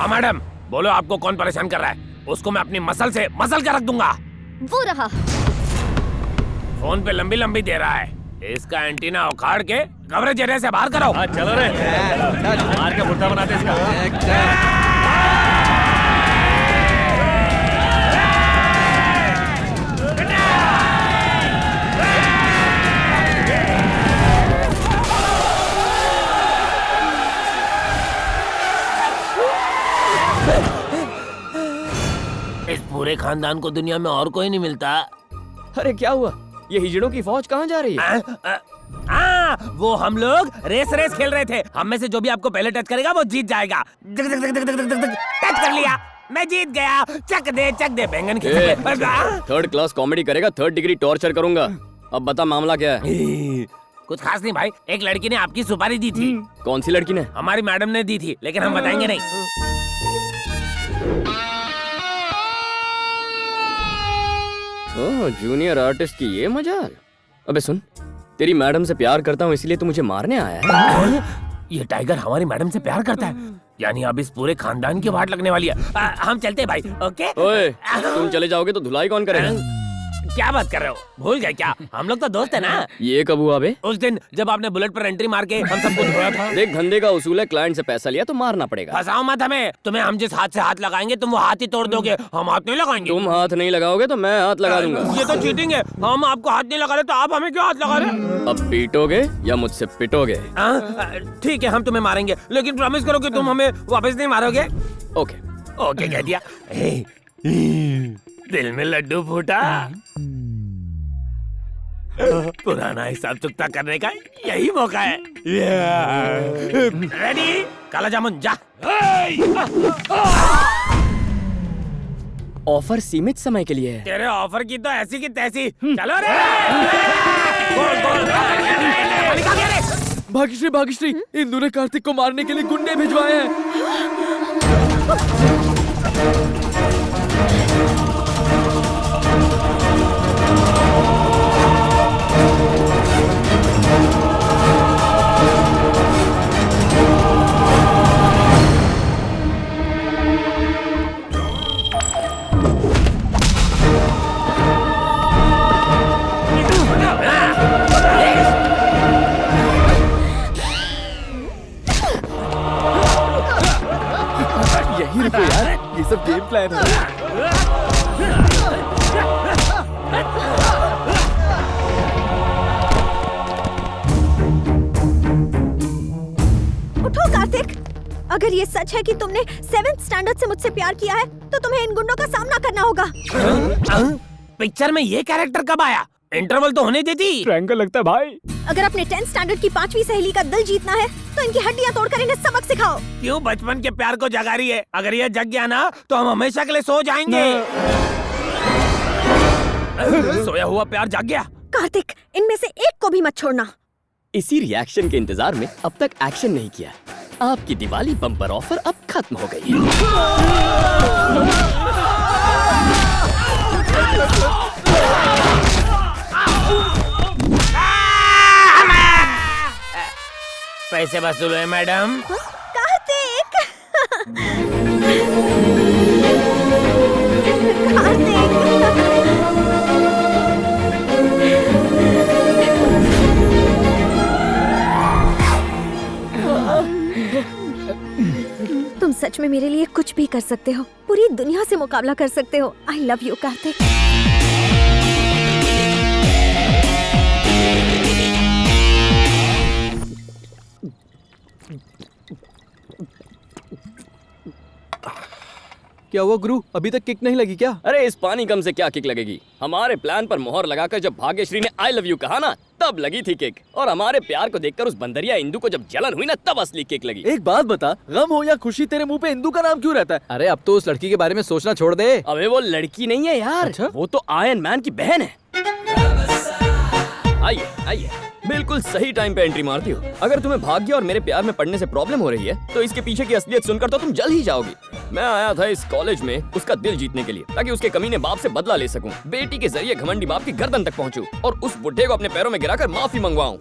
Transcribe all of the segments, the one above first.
हाँ मैडम, बोलो आपको कौन परेशान कर रहा है? उसको मैं अपनी मसल से मसल कर रख दूंगा। वो रहा। फोन पे लंबी लंबी दे रहा है। इसका एंटीना उखाड़ के कवरेज एरिया से बाहर करो। हाँ चलो रे, मार के मुर्दा बनाते इसका। इस पूरे खानदान को दुनिया में और कोई नहीं मिलता। अरे क्या हुआ? ये हिजड़ों की फौज कहाँ जा रही है? वो हम लोग रेस खेल रहे थे। हम में से जो भी आपको पहले टच करेगा वो जीत जाएगा। टच कर लिया, मैं जीत गया। चक दे बैंगन के। थर्ड क्लास कॉमेडी करेगा, 3rd डिग्री टॉर्चर करूंगा। अब बता मामला क्या है? कुछ खास नहीं भाई, एक लड़की ने आपकी सुपारी दी थी। कौन सी लड़की ने? हमारी मैडम ने दी थी, लेकिन हम बताएंगे नहीं। ओह, जूनियर आर्टिस्ट की ये मजाल। अबे सुन, तेरी मैडम से प्यार करता हूँ इसलिए तू मुझे मारने आया है? ये टाइगर हमारी मैडम से प्यार करता है, यानी अब इस पूरे खानदान की वाट लगने वाली है। हम चलते हैं भाई। ओके। ओए, तुम चले जाओगे तो धुलाई कौन करेगा? क्या बात कर रहे हो? भूल गए क्या? हम लोग तो दोस्त है ना। ये कब हुआ बे? उस दिन जब आपने बुलेट पर एंट्री मार के हम सबको धोया था। देख, धंधे का उसूल है, क्लाइंट से पैसा लिया तो मारना पड़ेगा। फंसाओ मत हमें। तुम्हें हम जिस हाथ से हाथ लगाएंगे तुम वो हाथ ही तोड़ दोगे। हम हाथ नहीं लगाएंगे। तुम हाथ नहीं लगाओगे तो मैं हाथ लगा दूंगा। ये तो चीटिंग है। हम आपको हाथ नहीं लगा रहे तो आप हमें क्यों हाथ लगा रहे? अब पीटोगे या मुझसे पिटोगे? ठीक है, हम तुम्हें मारेंगे, लेकिन प्रॉमिस करो कि तुम हमें वापस नहीं मारोगे। ओके ओके कह दिया। दिल में लड्डू फूटा। पुराना हिसाब चुकता करने का यही मौका है। रेडी? काला जामुन जा। ऑफर सीमित समय के लिए है। तेरे ऑफर की तो ऐसी की तैसी। चलो रे। भाग्यश्री, इंदु ने कार्तिक को मारने के लिए गुंडे भिजवाए हैं। यही रुको यार, ये सब गेम प्लान है। उठो कार्तिक, अगर ये सच है कि तुमने 7th स्टैंडर्ड से मुझसे प्यार किया है तो तुम्हें इन गुंडों का सामना करना होगा। पिक्चर में ये कैरेक्टर कब आया? इंटरवल तो होने देती। ट्रायंगल लगता है भाई। अगर अपने 10th स्टैंडर्ड की 5वीं सहेली का दिल जीतना है तो इनकी हड्डियां तोड़कर इन्हें सबक सिखाओ। क्यों बचपन के प्यार को जगा रही है? अगर ये जग गया ना तो हम हमेशा के लिए सो जाएंगे। सोया हुआ प्यार जाग गया। कार्तिक, इनमें से एक को भी मत छोड़ना। इसी रिएक्शन के इंतजार में अब तक एक्शन नहीं किया। आपकी दिवाली बम्पर ऑफर अब खत्म हो गई है। पैसे वसूल हुए मैडम। कार्तिक। कार्तिक। तुम सच में मेरे लिए कुछ भी कर सकते हो, पूरी दुनिया से मुकाबला कर सकते हो। I love you Kartik. क्या हुआ गुरु, अभी तक किक नहीं लगी क्या? अरे इस पानी कम से क्या किक लगेगी? हमारे प्लान पर मोहर लगाकर जब भाग्यश्री ने आई लव यू कहा ना, तब लगी थी किक। और हमारे प्यार को देखकर उस बंदरिया इंदु को जब जलन हुई ना, तब असली किक लगी। एक बात बता, गम हो या खुशी तेरे मुंह पे इंदु का नाम क्यों रहता है? अरे अब तो उस लड़की के बारे में सोचना छोड़ दे। अबे वो लड़की नहीं है यार। अच्छा? वो तो आयरन मैन की बहन है। आइए आइए, बिल्कुल सही टाइम पे एंट्री मारती हो। अगर तुम्हें भाग्य और मेरे प्यार में पढ़ने से प्रॉब्लम हो रही है तो इसके पीछे की असलियत सुनकर तो तुम जल ही जाओगी। मैं आया था इस कॉलेज में उसका दिल जीतने के लिए, ताकि उसके कमीने बाप से बदला ले सकूं। बेटी के जरिए घमंडी बाप की गर्दन तक पहुंचूं और उस बुढ़े को अपने पैरों में गिराकर माफी मंगवाऊं।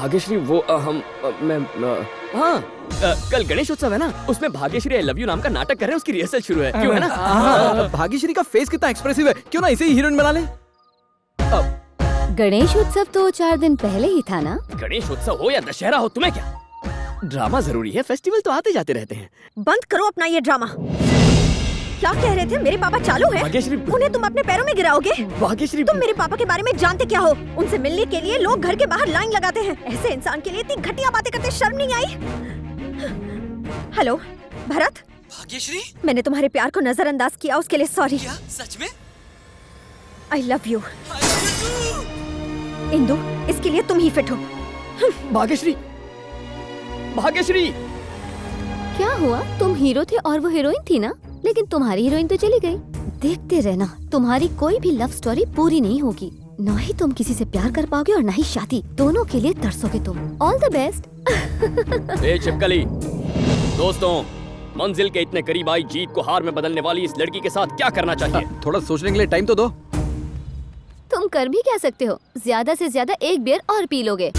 भाग्यश्री वो कल गणेश उत्सव है ना, उसमें भाग्यश्री आई लव यू नाम का नाटक कर रहे हैं, उसकी रिहर्सल शुरू है, क्यों है ना? भाग्यश्री का फेस कितना एक्सप्रेसिव है, क्यों ना इसे ही हीरोइन बना ले। गणेश उत्सव तो 4 दिन पहले ही था ना। गणेश उत्सव हो या दशहरा हो, तुम्हें क्या? ड्रामा जरूरी है, फेस्टिवल तो आते जाते रहते हैं। बंद करो अपना ये ड्रामा। क्या कह रहे थे? मेरे पापा चालू है? भाग्यश्री, उन्हें तुम अपने पैरों में गिराओगे? भाग्यश्री, तुम मेरे पापा के बारे में जानते क्या हो? उनसे मिलने के लिए लोग घर के बाहर लाइन लगाते हैं। ऐसे इंसान के लिए इतनी घटिया बातें करते शर्म नहीं आई? हेलो भरत। भाग्यश्री, मैंने तुम्हारे प्यार को नजरअंदाज किया, उसके लिए सॉरी। क्या सच में? I love you. इंदु, इसके लिए तुम ही फिट हो। भाग्यश्री, भाग्यश्री। क्या हुआ? तुम हीरो थे और वो हीरोइन थी ना, लेकिन तुम्हारी हीरोइन तो चली गई। देखते रहना, तुम्हारी कोई भी लव स्टोरी पूरी नहीं होगी। ना ही तुम किसी से प्यार कर पाओगे और ना ही शादी, दोनों के लिए तरसोगे तुम। All the best. ए छिपकली, दोस्तों, मंजिल के इतने करीब आई जीत को हार में बदलने वाली इस लड़की के साथ क्या करना चाहिए? थोड़ा सोचने के लिए टाइम तो दो। तुम कर भी क्या सकते हो? ज्यादा से ज्यादा एक बियर और पी लोगे।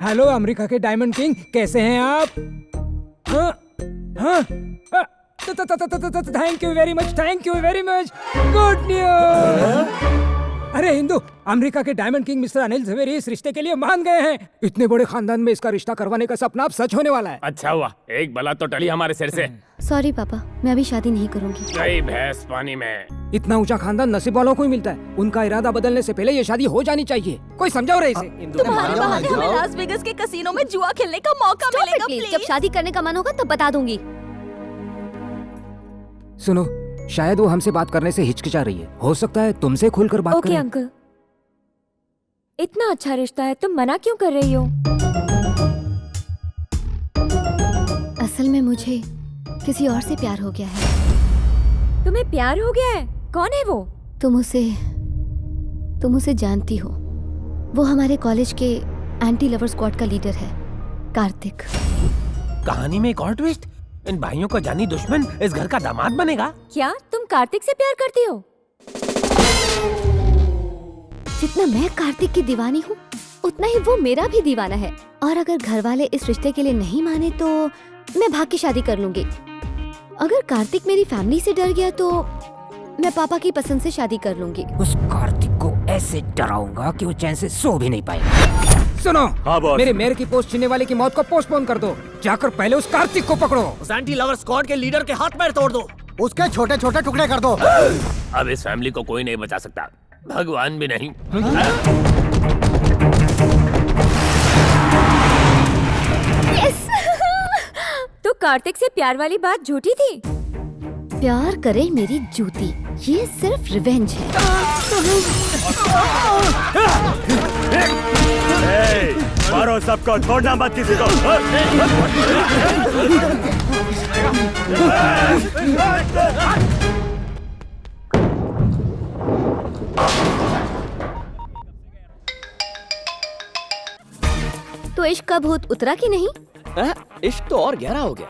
हेलो अमेरिका के डायमंड किंग, कैसे हैं आप? Thank you very much, thank you very much. Good news. अरे हिंदू, अमेरिका के diamond king mister Anil Jhaveri इस रिश्ते के लिए मान गए हैं। इतने बड़े खानदान में इसका रिश्ता करवाने का सपना अब सच होने वाला है। अच्छा हुआ, एक बला तो टली हमारे सिर से। सॉरी पापा, मैं अभी शादी नहीं करूंगी। गई भैंस पानी में। इतना ऊंचा खानदान नसीब वालों को ही मिलता है। उनका इरादा बदलने से पहले ये शादी हो जानी चाहिए। कोई समझाओ रहे इसे। तुम्हारे बहाने हमें लास वेगस के कसीनो में जुआ खेलने का मौका मिलेगा। प्लीज, जब शादी करने का मन होगा तब बता दूंगी। सुनो, शायद वो हमसे बात करने से हिचकिचा रही है। हो सकता है तुमसे खुलकर बात ओके करें। अंकल, इतना अच्छा रिश्ता है, तुम मना क्यों कर रही हो? असल में मुझे किसी और से प्यार हो गया है। तुम्हें प्यार हो गया है? कौन है वो? तुम उसे जानती हो। वो हमारे कॉलेज के एंटी लवर स्क्वाड का लीडर है, कार्तिक। कहानी में एक और ट्विस्ट। इन भाइयों का जानी दुश्मन इस घर का दामाद बनेगा। क्या तुम कार्तिक से प्यार करती हो? जितना मैं कार्तिक की दीवानी हूँ, उतना ही वो मेरा भी दीवाना है। और अगर घर वाले इस रिश्ते के लिए नहीं माने तो मैं भाग के शादी कर लूंगी। अगर कार्तिक मेरी फैमिली से डर गया तो मैं पापा की पसंद से शादी कर लूंगी। उस कार्तिक को ऐसे डराऊंगा कि वो चैन से सो भी नहीं पाएगा। सुनो, हाँ बॉस। मेरे मेयर की पोस्ट छीनने वाले की मौत को पोस्टपोन कर दो। जाकर पहले उस कार्तिक को पकड़ो। उस एंटी लवर स्क्वाड के लीडर के हाथ पैर तोड़ दो। उसके छोटे छोटे टुकड़े कर दो। अब इस फैमिली को कोई नहीं बचा सकता, भगवान भी नहीं। तो कार्तिक से प्यार वाली बात झूठी थी? प्यार करे मेरी जूती, ये सिर्फ रिवेंज है। मारो सबको, छोड़ना मत किसी को। तो इश्क का भूत उतरा कि नहीं? इश्क तो और गहरा हो गया।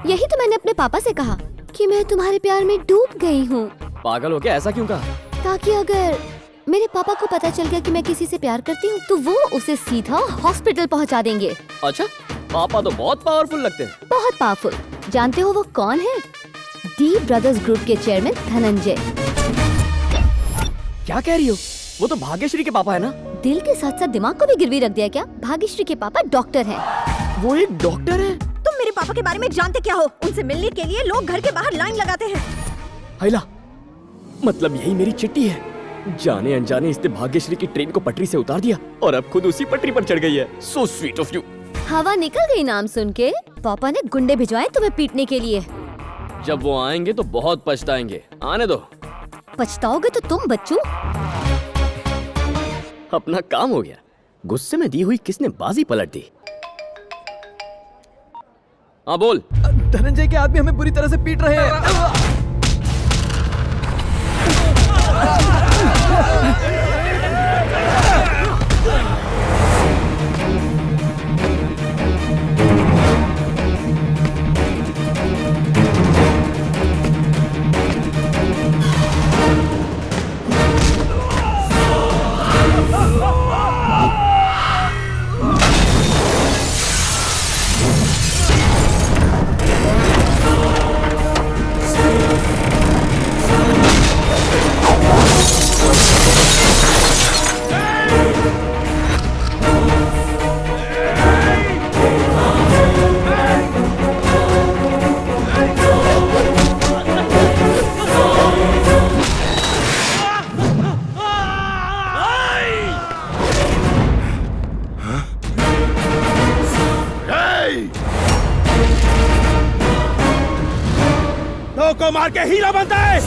यही तो मैंने अपने पापा से कहा कि मैं तुम्हारे प्यार में डूब गई हूँ। पागल हो गया, ऐसा क्यों कहा? ताकि अगर मेरे पापा को पता चल गया कि मैं किसी से प्यार करती हूँ तो वो उसे सीधा हॉस्पिटल पहुँचा देंगे। अच्छा, पापा तो बहुत पावरफुल लगते हैं। बहुत पावरफुल। जानते हो वो कौन है? डी ब्रदर्स ग्रुप के चेयरमैन धनंजय। क्या कह रही हो? वो तो भाग्यश्री के पापा है ना? दिल के साथ साथ दिमाग को भी गिरवी रख दिया क्या? भाग्यश्री के पापा डॉक्टर हैं। वो एक डॉक्टर है? तुम मेरे पापा के बारे में जानते क्या हो? उनसे मिलने के लिए लोग घर के बाहर लाइन लगाते हैं। हैला, मतलब यही मेरी चिट्ठी है। जाने अनजाने इसने भाग्यश्री की ट्रेन को पटरी से उतार दिया और अब खुद उसी पटरी पर चढ़ गई है। So sweet of you. हवा निकल गई नाम सुन के। पापा ने गुंडे भिजवाए तुम्हें पीटने के लिए। जब वो आएंगे तो बहुत पछताएंगे। आने दो। पछताओगे तो तुम बच्चों। अपना काम हो गया। गुस्से में दी हुई किसने बाजी पलट दी? हाँ बोल। धनंजय के आदमी हमें बुरी तरह से पीट रहे हैं। हार के हीरो बनता है।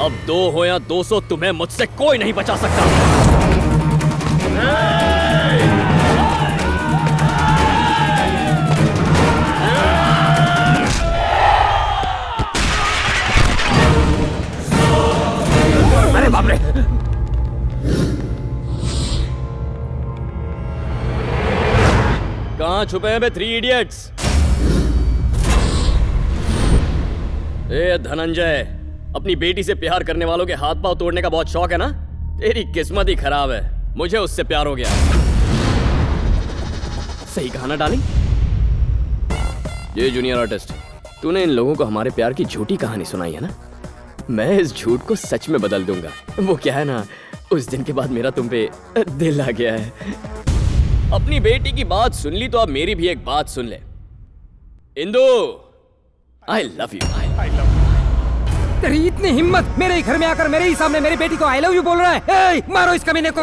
अब 2 हो या 200 तुम्हें मुझसे कोई नहीं बचा सकता। अरे बाप रे, कहाँ छुपे हैं बे 3 इडियट्स? ए धनंजय, अपनी बेटी से प्यार करने वालों के हाथ पांव तोड़ने का बहुत शौक है ना? तेरी किस्मत ही खराब है, मुझे उससे प्यार हो गया। सही कहा ना डार्लिंग? ये जूनियर आर्टिस्ट, तूने इन लोगों को हमारे प्यार की झूठी कहानी सुनाई है ना? मैं इस झूठ को सच में बदल दूंगा। वो क्या है ना, उस दिन के बाद मेरा तुम पे दिल आ गया है। अपनी बेटी की बात सुन ली तो अब मेरी भी एक बात सुन ले। Indu, I love you. तेरी इतनी हिम्मत, मेरे ही घर में आकर मेरे ही सामने मेरी बेटी को आई लव यू बोल रहा है। ए, मारो इस कमीने को।